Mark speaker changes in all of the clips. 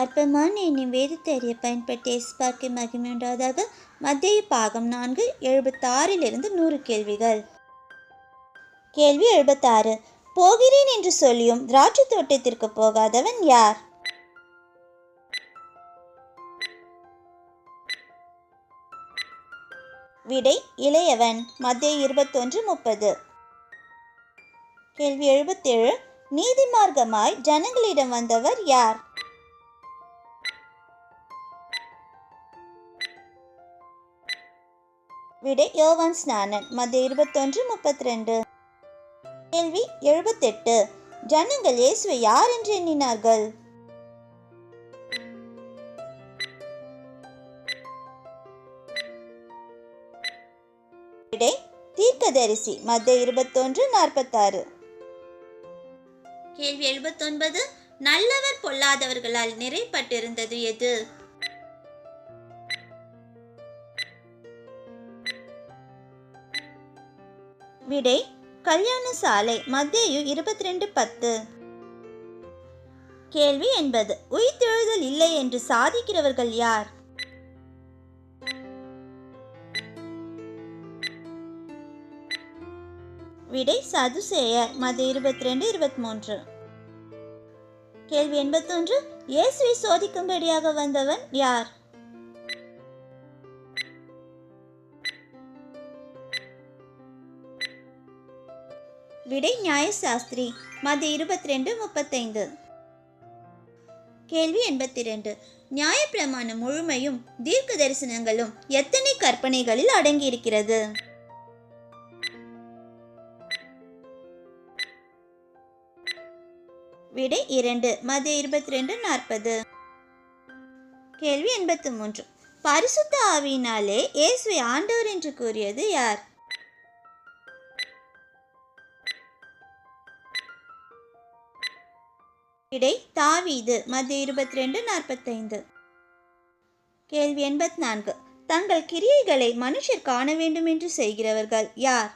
Speaker 1: அற்பமான என்னும் வேதத்தை அறிய பயன்படுத்திய இயேசுவுக்கு மகிமை உண்டாவதாக. மத்தேயு பாகம் 4 76 100 கேள்விகள். கேள்வி 76. போகிறேன் என்று சொல்லியும் திராட்சை தோட்டத்திற்கு போகாதவன் யார்? விடை இளையவன். மத்தேயு 21:30. கேள்வி 77. நீதிமார்க்கமாய் ஜனங்களிடம் வந்தவர் யார்? விடை யோவான் ஸ்நானன். மத்தேயு 21:32. கேள்வி 78. ஜனங்கள் இயேசுவை யார் என்று எண்ணினார்கள்? விடை தீர்க்கதரிசி. மத்தேயு 21:46. கேள்வி 79. நல்லவர் பொல்லாதவர்களால் நிறைப்பட்டிருந்தது எது? விடை கல்யாண சாலை. மத்தேயு 22:10. கேள்வி 80. உயிர்த்தெழுதல் இல்லை என்று சாதிக்கிறவர்கள் யார்? விடை சதுசேயர். மத்தேயு 22:23. கேள்வி 81. இயேசுவை சோதிக்கும்படியாக வந்தவன் யார்? விடை நியாயசாஸ்திரி. மத்தேயு 22:35. கேள்வி 82. நியாயப்பிரமாணம் முழுமையும் தீர்க்க தரிசனங்களும் எத்தனை கற்பனைகளில் அடங்கியிருக்கிறது? விடை 2. மத்தேயு 22:40. கேள்வி 83. பரிசுத்த ஆவியினாலே இயேசுவை ஆண்டவர் என்று கூறியது யார்? விடை தாவீது. மத்தேயு 22:45. கேள்வி 84. தங்கள் கிரியைகளை மனுஷர் காண வேண்டும் என்று செய்கிறவர்கள் யார்?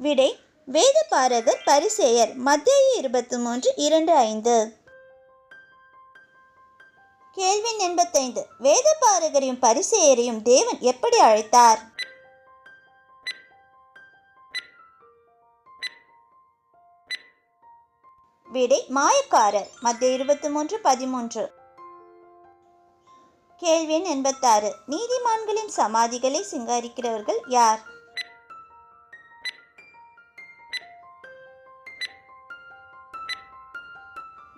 Speaker 1: விடை வேதபாரகர் பரிசேயர். மத்தேயு 23:2-5. கேள்வி 85. வேதபாரகரையும் பரிசேயரையும் தேவன் எப்படி அழைத்தார்? விடை மாயக்காரர். மத்தேயு 23:13. கேள்வி 86. நீதிமான்களின் சமாதிகளை சிங்காரிக்கிறவர்கள் யார்?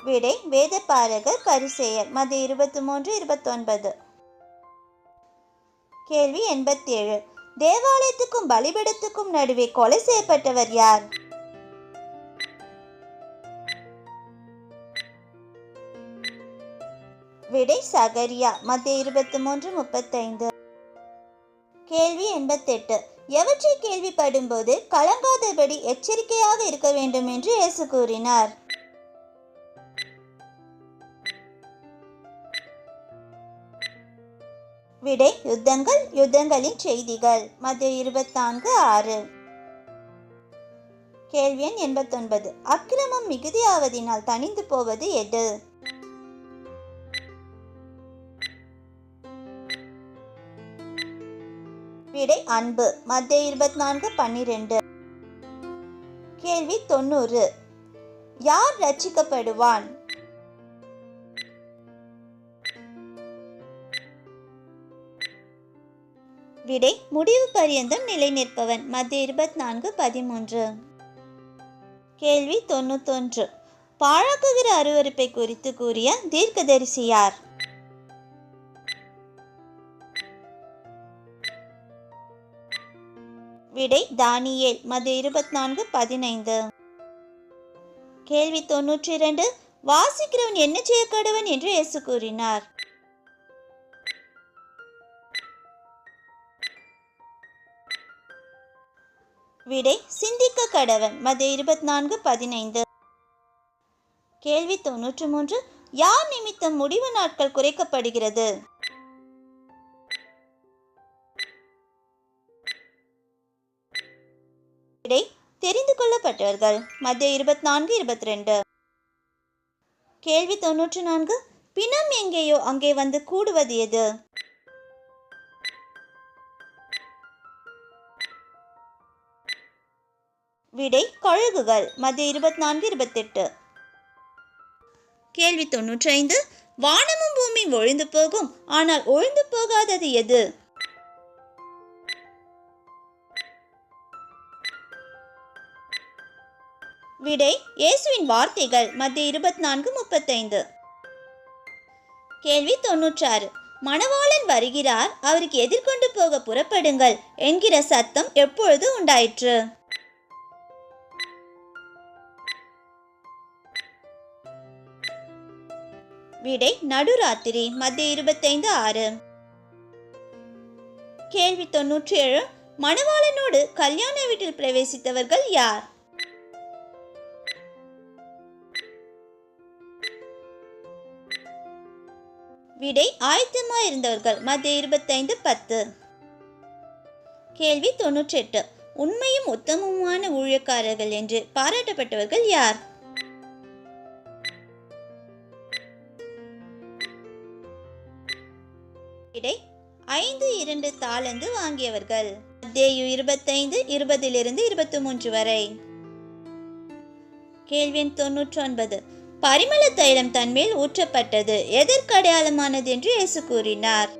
Speaker 1: விடை வேதபாரகர் பரிசேயர். மத்தேயு 23:29. கேள்வி 87. தேவாலயத்துக்கும் பலிபீடத்துக்கும் நடுவே கொலை செய்யப்பட்டவர் யார்? விடை சகரியா. மத்தேயு 23:35. கேள்வி 88. எவற்றை கேள்விப்படும் போது கலங்காதபடி எச்சரிக்கையாக இருக்க வேண்டும் என்று இயேசு கூறினார்? விடை யுத்தங்கள், யுத்தங்களின் செய்திகள். மத்தேயு 24:6. கேள்வி 89. அக்கிரமம் மிகுதியாவதினால் தணிந்து போவது எது? விடை அன்பு. மத்தேயு 24:12. கேள்வி 90. யார் ரட்சிக்கப்படுவான்? விடை முடிவு பரியந்தம் நிலை நிற்பவன். மத்தேயு 24:13. கேள்வி 91. பாழாக்குகிற அருவருப்பை குறித்து கூறிய தீர்க்கதரிசி யார்? விடை தானியேல். மத்தேயு 24:15. கேள்வி 92. வாசிக்கிறவன் என்ன செய்ய கடவன் என்று இயேசு கூறினார்? விடை சிந்திக்க கடவன். மத்தேயு 24:15. கேள்வி 93. யார் நிமித்தம் முடிவு நாட்கள் குறைக்கப்படுகிறது? விடை தெரிந்து கொள்ளப்பட்டவர்கள் மத்தேயு 24:22. கேள்வி 94. பிணம் எங்கேயோ அங்கே வந்து கூடுவது எது? விடை கழுகுகள் மத்தேயு 24:28. கேள்வி 95. வானமும் பூமியும் ஒழிந்து போகும், ஆனால் ஒழிந்து போகாதது எது? விடை இயேசுவின் வார்த்தைகள் மத்தேயு 24:35. கேள்வி 96. மணவாளன் வருகிறார், அவருக்கு எதிர்கொண்டு போக புறப்படுங்கள் என்கிற சத்தம் எப்பொழுது உண்டாயிற்று? விடை நடுராத்திரி மத்தேயு 25:6. கேள்வி 97. மணவாளனோடு கல்யாண வீட்டில் பிரவேசித்தவர்கள் யார்? விடை ஆயத்தமாய் இருந்தவர்கள் மத்தேயு 25:10. கேள்வி 98. உண்மையும் உத்தமமான ஊழியக்காரர்கள் என்று பாராட்டப்பட்டவர்கள் யார்? விடை 5 தாலந்து வாங்கியவர்கள். மத்தேயு 25:20-23 வரை. கேள்வி 99. பரிமள தைலம் தன்மேல் ஊற்றப்பட்டது எதற்கு அடையாளமானது என்று இயேசு கூறினார்?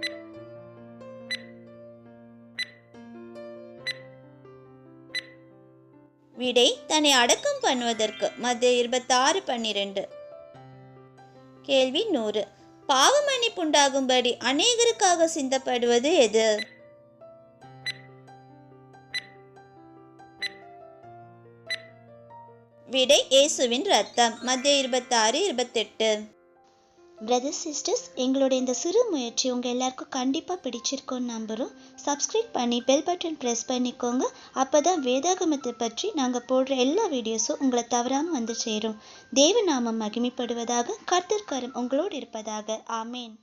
Speaker 1: விடை தன்னை அடக்கம் பண்ணுவதற்கு மத்தேயு 26:12. கேள்வி 100. பாவ மன்னிப்புண்டாகும்படி அநேகருக்காக சிந்தப்படுவது எது? விடை இயேசுவின் ரத்தம் மத்தேயு 26:28. பிரதர்ஸ் சிஸ்டர்ஸ், எங்களுடைய இந்த சிறு முயற்சி உங்கள் எல்லாருக்கும் கண்டிப்பாக பிடிச்சிருக்கோன்னு நம்புகிறோம். சப்ஸ்கிரைப் பண்ணி பெல் பட்டன் ப்ரெஸ் பண்ணிக்கோங்க. அப்போ தான் வேதாகமத்தை பற்றி நாங்கள் போடுற எல்லா வீடியோஸும் உங்களை தவறாமல் வந்து சேரும். தேவ நாமம் மகிமைப்படுவதாக. கர்த்தர் கரம் உங்களோடு இருப்பதாக. ஆமேன்.